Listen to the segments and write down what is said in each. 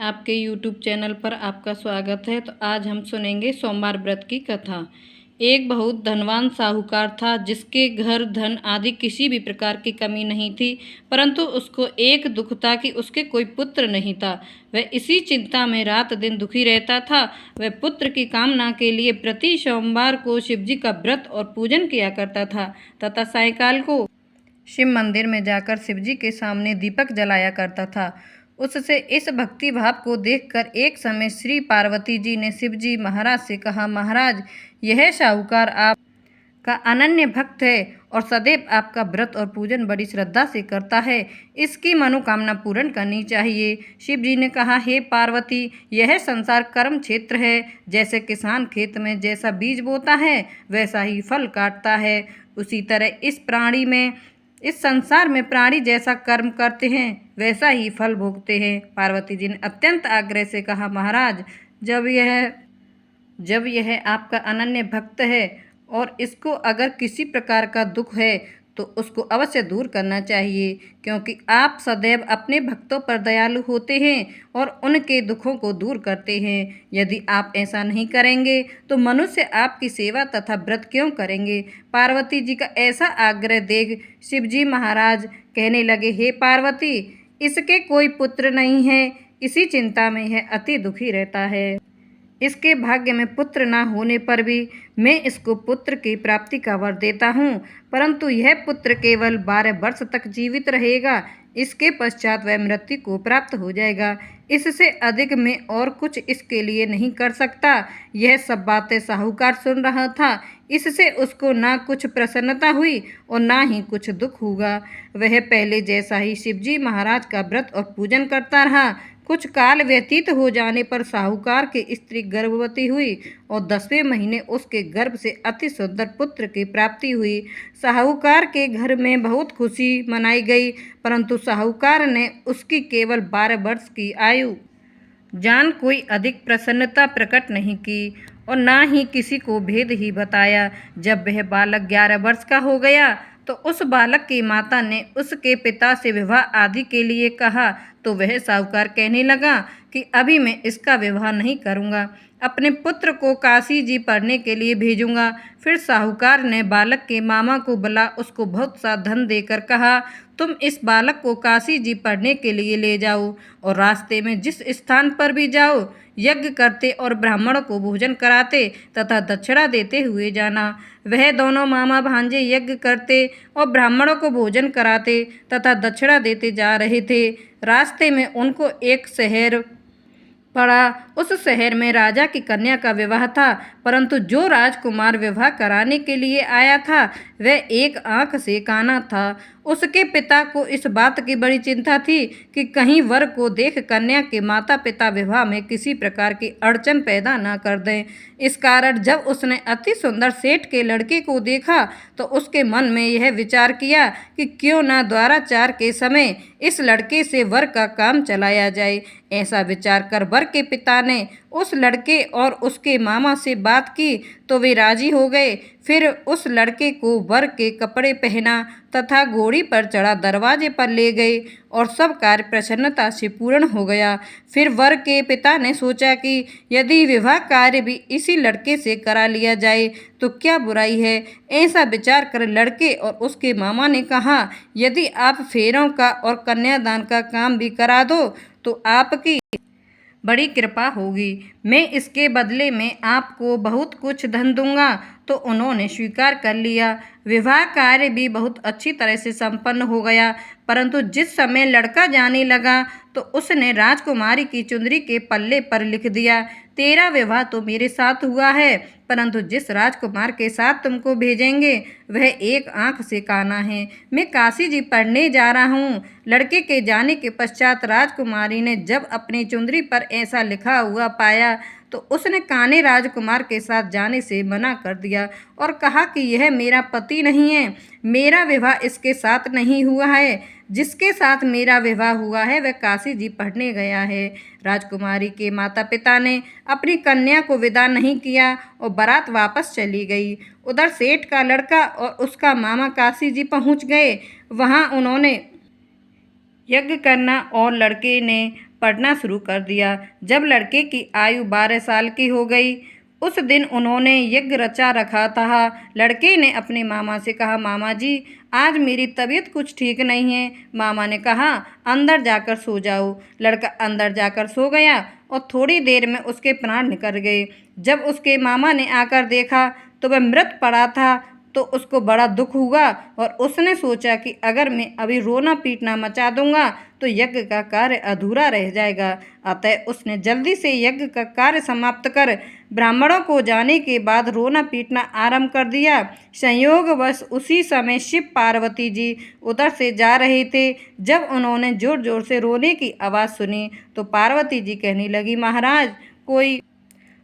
आपके YouTube channel पर आपका स्वागत है। तो आज हम सुनेंगे सोमवार व्रत की कथा। एक बहुत धनवान साहूकार था, जिसके घर धन आदि किसी भी प्रकार की कमी नहीं थी, परंतु उसको एक दुख था कि उसके कोई पुत्र नहीं था। वह इसी चिंता में रात दिन दुखी रहता था। वह पुत्र की कामना के लिए प्रति सोमवार को शिवजी का व्रत और पूजन किया करता था तथा सायंकाल को शिव मंदिर में जाकर शिवजी के सामने दीपक जलाया करता था। उससे इस भक्ति भाव को देखकर एक समय श्री पार्वती जी ने शिवजी महाराज से कहा, महाराज, यह साहूकार आपका अनन्य भक्त है और सदैव आपका व्रत और पूजन बड़ी श्रद्धा से करता है। इसकी मनोकामना पूर्ण करनी चाहिए। शिव जी ने कहा, हे पार्वती, यह संसार कर्म क्षेत्र है। जैसे किसान खेत में जैसा बीज बोता है वैसा ही फल काटता है, उसी तरह इस संसार में प्राणी जैसा कर्म करते हैं वैसा ही फल भोगते हैं। पार्वती जी ने अत्यंत आग्रह से कहा, महाराज, जब यह आपका अनन्य भक्त है और इसको अगर किसी प्रकार का दुख है तो उसको अवश्य दूर करना चाहिए, क्योंकि आप सदैव अपने भक्तों पर दयालु होते हैं और उनके दुखों को दूर करते हैं। यदि आप ऐसा नहीं करेंगे तो मनुष्य आपकी सेवा तथा व्रत क्यों करेंगे। पार्वती जी का ऐसा आग्रह देख शिवजी महाराज कहने लगे, हे पार्वती, इसके कोई पुत्र नहीं है, इसी चिंता में यह अति दुखी रहता है। इसके भाग्य में पुत्र न होने पर भी मैं इसको पुत्र की प्राप्ति का वर देता हूँ, परंतु यह पुत्र केवल 12 वर्ष तक जीवित रहेगा। इसके पश्चात वह मृत्यु को प्राप्त हो जाएगा। इससे अधिक मैं और कुछ इसके लिए नहीं कर सकता। यह सब बातें साहूकार सुन रहा था। इससे उसको ना कुछ प्रसन्नता हुई और ना ही कुछ दुख हुआ। वह पहले जैसा ही शिवजी महाराज का व्रत और पूजन करता रहा। कुछ काल व्यतीत हो जाने पर साहूकार की स्त्री गर्भवती हुई और 10वें महीने उसके गर्भ से अति सुंदर पुत्र की प्राप्ति हुई। साहूकार के घर में बहुत खुशी मनाई गई, परंतु साहूकार ने उसकी केवल 12 वर्ष की आयु जान कोई अधिक प्रसन्नता प्रकट नहीं की और ना ही किसी को भेद ही बताया। जब वह बालक 11 वर्ष का हो गया तो उस बालक की माता ने उसके पिता से विवाह आदि के लिए कहा, तो वह साहूकार कहने लगा कि अभी मैं इसका विवाह नहीं करूँगा, अपने पुत्र को काशी जी पढ़ने के लिए भेजूँगा। फिर साहूकार ने बालक के मामा को बुला उसको बहुत सा धन देकर कहा, तुम इस बालक को काशी जी पढ़ने के लिए ले जाओ और रास्ते में जिस स्थान पर भी जाओ यज्ञ करते और ब्राह्मणों को भोजन कराते तथा दक्षिणा देते हुए जाना। वह दोनों मामा भांजे यज्ञ करते और ब्राह्मणों को भोजन कराते तथा दक्षिणा देते जा रहे थे। रास्ते में उनको एक शहर पड़ा। उस शहर में राजा की कन्या का विवाह था, परंतु जो राजकुमार विवाह कराने के लिए आया था वह एक आंख से काना था। उसके पिता को इस बात की बड़ी चिंता थी कि कहीं वर को देख कन्या के माता पिता विवाह में किसी प्रकार की अड़चन पैदा न कर दें। इस कारण जब उसने अति सुंदर सेठ के लड़के को देखा तो उसके मन में यह विचार किया कि क्यों न द्वाराचार के समय इस लड़के से वर का काम चलाया जाए। ऐसा विचार कर वर के पिता ने उस लड़के और उसके मामा से बात की तो वे राजी हो गए। फिर उस लड़के को वर के कपड़े पहना तथा घोड़ी पर चढ़ा दरवाजे पर ले गए और सब कार्य प्रसन्नता से पूर्ण हो गया। फिर वर के पिता ने सोचा कि यदि विवाह कार्य भी इसी लड़के से करा लिया जाए तो क्या बुराई है। ऐसा विचार कर लड़के और उसके मामा ने कहा, यदि आप फेरों का और कन्यादान का काम भी करा दो तो आपकी बड़ी कृपा होगी। मैं इसके बदले में आपको बहुत कुछ धन दूंगा। तो उन्होंने स्वीकार कर लिया। विवाह कार्य भी बहुत अच्छी तरह से संपन्न हो गया, परंतु जिस समय लड़का जाने लगा तो उसने राजकुमारी की चुंदरी के पल्ले पर लिख दिया, तेरा विवाह तो मेरे साथ हुआ है, परंतु जिस राजकुमार के साथ तुमको भेजेंगे वह एक आंख से काना है। मैं काशी जी पढ़ने जा रहा हूँ। लड़के के जाने के पश्चात राजकुमारी ने जब अपनी चुंदरी पर ऐसा लिखा हुआ पाया तो उसने काने राजकुमार के साथ जाने से मना कर दिया और कहा कि यह मेरा पति नहीं है, मेरा विवाह इसके साथ नहीं हुआ है। जिसके साथ मेरा विवाह हुआ है वह काशी जी पढ़ने गया है। राजकुमारी के माता पिता ने अपनी कन्या को विदा नहीं किया और बारात वापस चली गई। उधर सेठ का लड़का और उसका मामा काशी जी पहुंच गए। वहां उन्होंने यज्ञ करना और लड़के ने पढ़ना शुरू कर दिया। जब लड़के की आयु 12 साल की हो गई, उस दिन उन्होंने यज्ञ रचा रखा था। लड़के ने अपने मामा से कहा, मामा जी, आज मेरी तबीयत कुछ ठीक नहीं है। मामा ने कहा, अंदर जाकर सो जाओ। लड़का अंदर जाकर सो गया और थोड़ी देर में उसके प्राण निकल गए। जब उसके मामा ने आकर देखा तो वह मृत पड़ा था, तो उसको बड़ा दुख हुआ और उसने सोचा कि अगर मैं अभी रोना पीटना मचा दूंगा तो यज्ञ का कार्य अधूरा रह जाएगा। अतः उसने जल्दी से यज्ञ का कार्य समाप्त कर ब्राह्मणों को जाने के बाद रोना पीटना आरंभ कर दिया। संयोगवश उसी समय शिव पार्वती जी उधर से जा रहे थे। जब उन्होंने जोर जोर से रोने की आवाज़ सुनी तो पार्वती जी कहने लगी, महाराज, कोई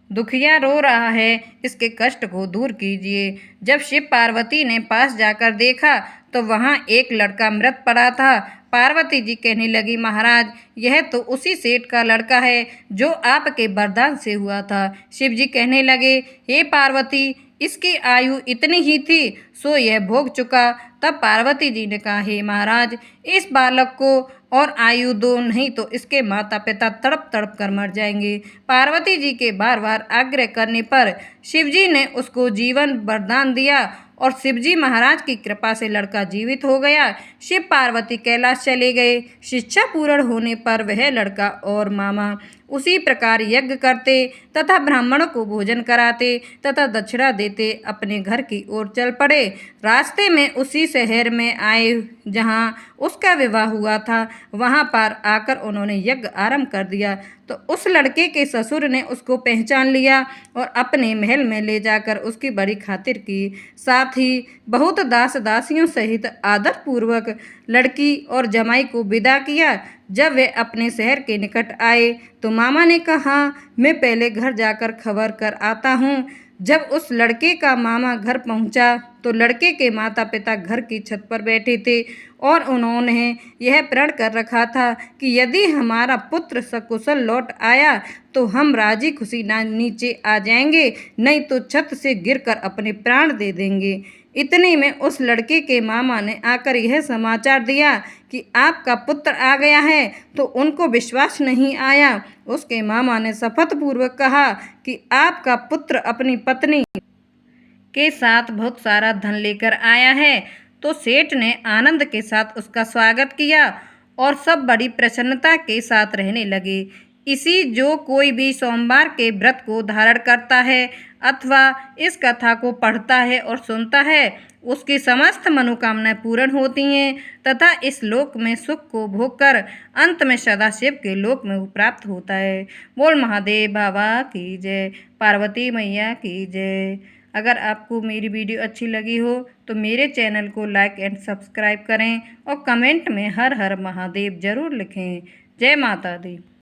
दुखिया रो रहा है, इसके कष्ट को दूर कीजिए। जब शिव पार्वती ने पास जाकर देखा तो वहाँ एक लड़का मृत पड़ा था। पार्वती जी कहने लगी, महाराज, यह तो उसी सेठ का लड़का है जो आपके वरदान से हुआ था। शिव जी कहने लगे, हे पार्वती, इसकी आयु इतनी ही थी, सो यह भोग चुका। तब पार्वती जी ने कहा, हे महाराज, इस बालक को और आयु दो, नहीं तो इसके माता पिता तड़प तड़प कर मर जाएंगे। पार्वती जी के बार बार आग्रह करने पर शिवजी ने उसको जीवन वरदान दिया और शिवजी महाराज की कृपा से लड़का जीवित हो गया। शिव पार्वती कैलाश चले गए। शिक्षा पूर्ण होने पर वह लड़का और मामा उसी प्रकार यज्ञ करते तथा ब्राह्मणों को भोजन कराते तथा दक्षिणा देते अपने घर की ओर चल पड़े। रास्ते में उसी शहर में आए जहाँ उसका विवाह हुआ था। वहाँ पर आकर उन्होंने यज्ञ आरंभ कर दिया तो उस लड़के के ससुर ने उसको पहचान लिया और अपने महल में ले जाकर उसकी बड़ी खातिर की। साथ ही बहुत दास दासियों सहित आदरपूर्वक लड़की और जमाई को विदा किया। जब वे अपने शहर के निकट आए तो मामा ने कहा, मैं पहले घर जाकर खबर कर आता हूँ। जब उस लड़के का मामा घर पहुंचा तो लड़के के माता पिता घर की छत पर बैठे थे और उन्होंने यह प्रण कर रखा था कि यदि हमारा पुत्र सकुशल लौट आया तो हम राजी खुशी नीचे आ जाएंगे, नहीं तो छत से गिरकर अपने प्राण दे देंगे। इतने में उस लड़के के मामा ने आकर यह समाचार दिया कि आपका पुत्र आ गया है, तो उनको विश्वास नहीं आया। उसके मामा ने शपथ पूर्वक कहा कि आपका पुत्र अपनी पत्नी के साथ बहुत सारा धन लेकर आया है। तो सेठ ने आनंद के साथ उसका स्वागत किया और सब बड़ी प्रसन्नता के साथ रहने लगे। इसी जो कोई भी सोमवार के व्रत को धारण करता है अथवा इस कथा को पढ़ता है और सुनता है, उसकी समस्त मनोकामनाएं पूर्ण होती हैं तथा इस लोक में सुख को भोग कर अंत में सदाशिव के लोक में प्राप्त होता है। बोल महादेव बाबा की जय, पार्वती मैया की जय। अगर आपको मेरी वीडियो अच्छी लगी हो तो मेरे चैनल को लाइक एंड सब्सक्राइब करें और कमेंट में हर हर महादेव जरूर लिखें। जय माता दी।